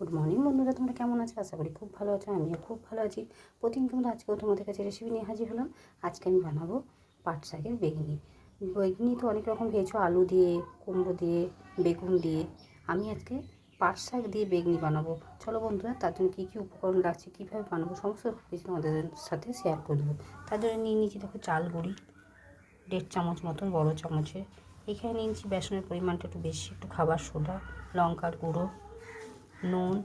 Good morning বন্ধুরা, তোমরা কেমন আছো? আশা করি খুব ভালো আছো। আমিও খুব ভালো আছি। প্রতিদিন তোমরা আজকেও তোমাদের কাছে রেসিপি নিয়ে হাজির হলাম। আজকে আমি বানাবো পাট শাকের বেগনি। বেগনি তো অনেক রকম খেয়েছো, আলু দিয়ে, কুমড়ো দিয়ে, বেগুন দিয়ে। আমি আজকে পাট শাক দিয়ে বেগনি বানাবো। চলো বন্ধুরা, তার জন্য কী কী উপকরণ লাগছে, কীভাবে বানাবো, সমস্ত কিছু তোমাদের সাথে শেয়ার করে দেবো। তার জন্য নিয়ে নিয়েছি দেখো চাল গুঁড়ি 1.5 চামচ মতন, বড় চামচে। এখানে নিয়ে নিয়েছি বেসনের পরিমাণটা একটু বেশি, একটু খাবার সোডা, লঙ্কার গুঁড়ো, নুন,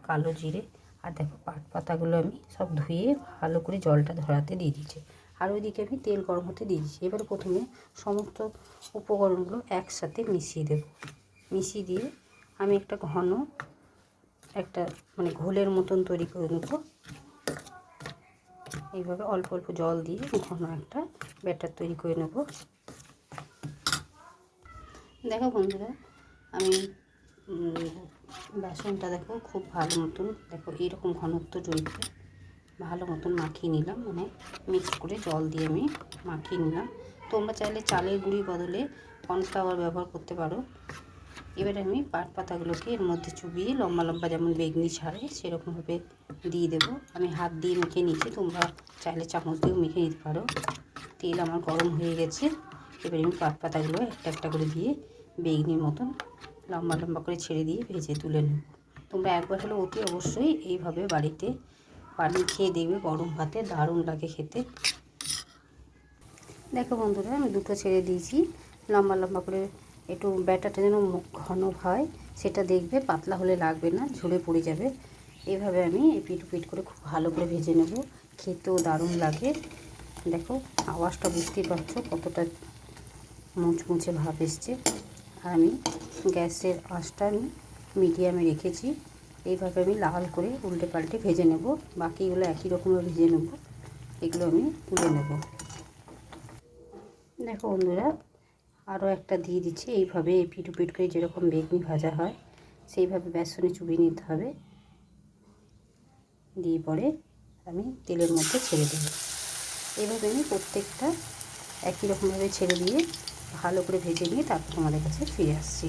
কালো জিরে। আর দেখো পাট পাতাগুলো আমি সব ধুয়ে ভালো করে জলটা ধরাতে দিয়ে দিচ্ছি। আর ওইদিকে আমি তেল গরম হতে দিয়ে দিচ্ছি। এবারে প্রথমে সমস্ত উপকরণগুলো একসাথে মিশিয়ে দেব। মিশিয়ে দিয়ে আমি একটা ঘন ঘোলের মতন তৈরি করে নেব। এইভাবে অল্প অল্প জল দিয়ে ঘন একটা ব্যাটার তৈরি করে নেব। দেখো বন্ধুরা, আমি বেসনটা দেখো খুব ভালো মতন, দেখো এইরকম ঘনত্ব জড়িতে ভালো মতন মাখিয়ে নিলাম, মিক্স করে জল দিয়ে আমি মাখিয়ে নিলাম। তোমরা চাইলে চালের গুঁড়ির বদলে কর্নফ্লাওয়ার ব্যবহার করতে পারো। এবারে আমি পাট পাতাগুলোকে এর মধ্যে চুবিয়ে লম্বা লম্বা যেমন বেগনি ছাড়ে সেরকমভাবে দিয়ে দেবো। আমি হাত দিয়ে মেখে নিচ্ছি, তোমরা চাইলে চামচ দিয়েও মেখে নিতে পারো। তেল আমার গরম হয়ে গেছে। এবারে আমি পাট পাতাগুলো একটা একটা করে দিয়ে বেগনির মতন লম্বা লম্বা করে ছেড়ে দিয়ে ভেজে তুলে নেব। তোমরা একবার হলে অতি অবশ্যই এইভাবে বাড়িতে বানিয়ে খেয়ে দেখবে, গরম ভাতে দারুণ লাগে খেতে। দেখো বন্ধুরা, আমি দুটো ছেড়ে দিয়েছি। লম্বা লম্বা করে একটু ব্যাটারটা যেন ঘন হয় সেটা দেখবে, পাতলা হলে লাগবে না, ঝরে পড়ে যাবে। এইভাবে আমি এপিট ওপিট করে খুব ভালো করে ভেজে নেব। খেতেও দারুণ লাগে। দেখো আওয়াজটা বুঝতেই পারছো কতটা মুচমুচে ভাব এসছে। আর আমি গ্যাসের আঁচটা আমি মিডিয়ামে রেখেছি। এইভাবে আমি লাল করে উল্টে পাল্টে ভেজে নেব। বাকিগুলো একই রকমভাবে ভেজে নেব। এগুলো আমি তুলে নেব। দেখো বন্ধুরা, আরও একটা দিয়ে দিচ্ছি। এইভাবে এপিট ওপিট করে যেরকম বেগুনি ভাজা হয় সেইভাবে বেসনে চুবিয়ে নিতে হবে। দিয়ে পরে আমি তেলের মধ্যে ছেড়ে দেব। এইভাবে আমি প্রত্যেকটা একই রকমভাবে ছেড়ে দিয়ে ভালো করে ভেজে নিয়ে তারপর তোমাদের কাছে ফিরে আসছি।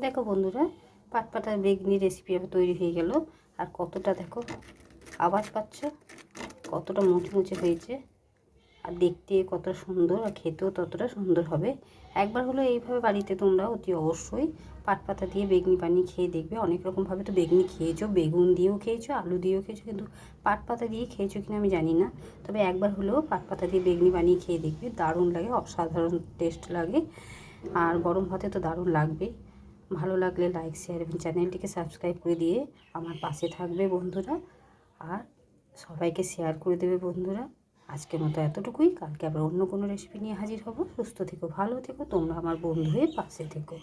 দেখো বন্ধুরা, পাট পাতার বেগনি রেসিপি তৈরি হয়ে গেল। আর কতটা দেখো আওয়াজ পাচ্ছ, কতটা মুচমুচে হয়েছে, আর দেখতে কতটা সুন্দর, আর খেতেও ততটা সুন্দর হবে। একবার হলো এইভাবে বাড়িতে তোমরা অতি অবশ্যই পাট পাতা দিয়ে বেগনি বানিয়ে খেয়ে দেখবে। অনেক রকমভাবে তো বেগনি খেয়েছো, বেগুন দিয়েও খেয়েছো, আলু দিয়েও খেয়েছো, কিন্তু পাট পাতা দিয়ে খেয়েছো কিনা আমি জানি না। তবে একবার হলেও পাট পাতা দিয়ে বেগনি বানিয়ে খেয়ে দেখবে, দারুণ লাগে, অসাধারণ টেস্ট লাগে। আর গরম ভাতে তো দারুণ লাগবে। ভালো লাগলে লাইক, শেয়ার এবং চ্যানেলটিকে সাবস্ক্রাইব করে দিয়ে আমার পাশে থাকবে বন্ধুরা। আর সবাইকে শেয়ার করে দেবে বন্ধুরা। আজকের মতো এতটুকুই। কালকে আবার অন্য কোনো রেসিপি নিয়ে হাজির হব। সুস্থ থেকো, ভালো থেকো, তোমরা আমার বন্ধু হয়ে পাশে থেকো।